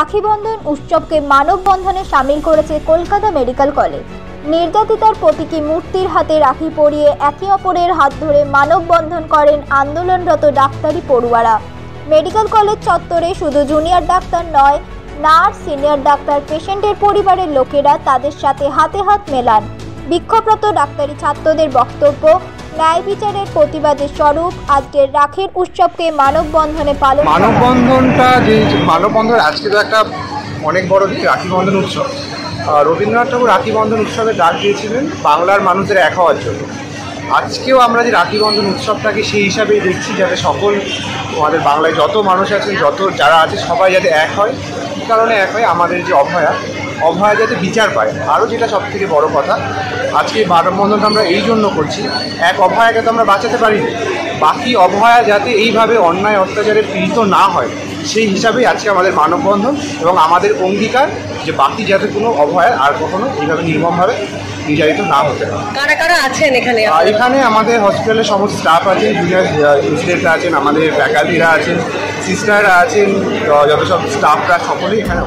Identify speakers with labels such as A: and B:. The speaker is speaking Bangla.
A: রাখি বন্ধন উৎসবকে মানববন্ধনে সামিল করেছে কলকাতা মেডিকেল কলেজ। নির্যাতিতার প্রতীকী মূর্তির হাতে রাখি পরিয়ে একে অপরের হাত ধরে মানববন্ধন করেন আন্দোলনরত ডাক্তারি পড়ুয়ারা। মেডিকেল কলেজ চত্বরে শুধু জুনিয়র ডাক্তার নয়, নার্স, সিনিয়র ডাক্তার, পেশেন্টের পরিবারের লোকেরা তাদের সাথে হাতে হাত মেলান। বিক্ষোভরত ডাক্তারি ছাত্রদের বক্তব্য, ন্যায় বিচারের প্রতিবাদের স্বরূপ আজকের রাখির উৎসবকে মানববন্ধনে পালন।
B: মানববন্ধন আজকে তো একটা অনেক বড় দিন, রাখি বন্ধন উৎসব। রবীন্দ্রনাথ ঠাকুর রাখি বন্ধন উৎসবে ডাক দিয়েছিলেন বাংলার মানুষের এক হওয়ার জন্য। আজকেও আমরা যে রাখি বন্ধন উৎসবটাকে সেই হিসাবেই দেখছি, যাতে সকল আমাদের বাংলায় যত মানুষ আছেন, যারা আছে সবাই যাতে এক হয়। কী কারণে এক হয়? আমাদের যে অভয়া যাতে বিচার পায়। আরও যেটা সবথেকে বড় কথা, আজকে মানববন্ধনটা আমরা এই জন্য করছি, এক অভয়াকে তো আমরা বাঁচাতে পারিনি, বাকি অভয়া যাতে এইভাবে অন্যায় অত্যাচারে পীড়িত না হয় সেই হিসাবেই আজকে আমাদের মানববন্ধন এবং আমাদের অঙ্গীকার যে বাকি যাতে কোনো অভয়া আর কখনো এইভাবে নির্মমভাবে নির্যাতিত না হতে হয়।
C: কারা কারা আছেন এখানে?
B: এখানে আমাদের হসপিটালের সমস্ত স্টাফ আছেন, জুনিয়র স্টুডেন্টরা আছেন, আমাদের ফ্যাকাল্টিরা আছেন, সিস্টাররা আছেন, যত সব স্টাফরা সকলেই এখানে।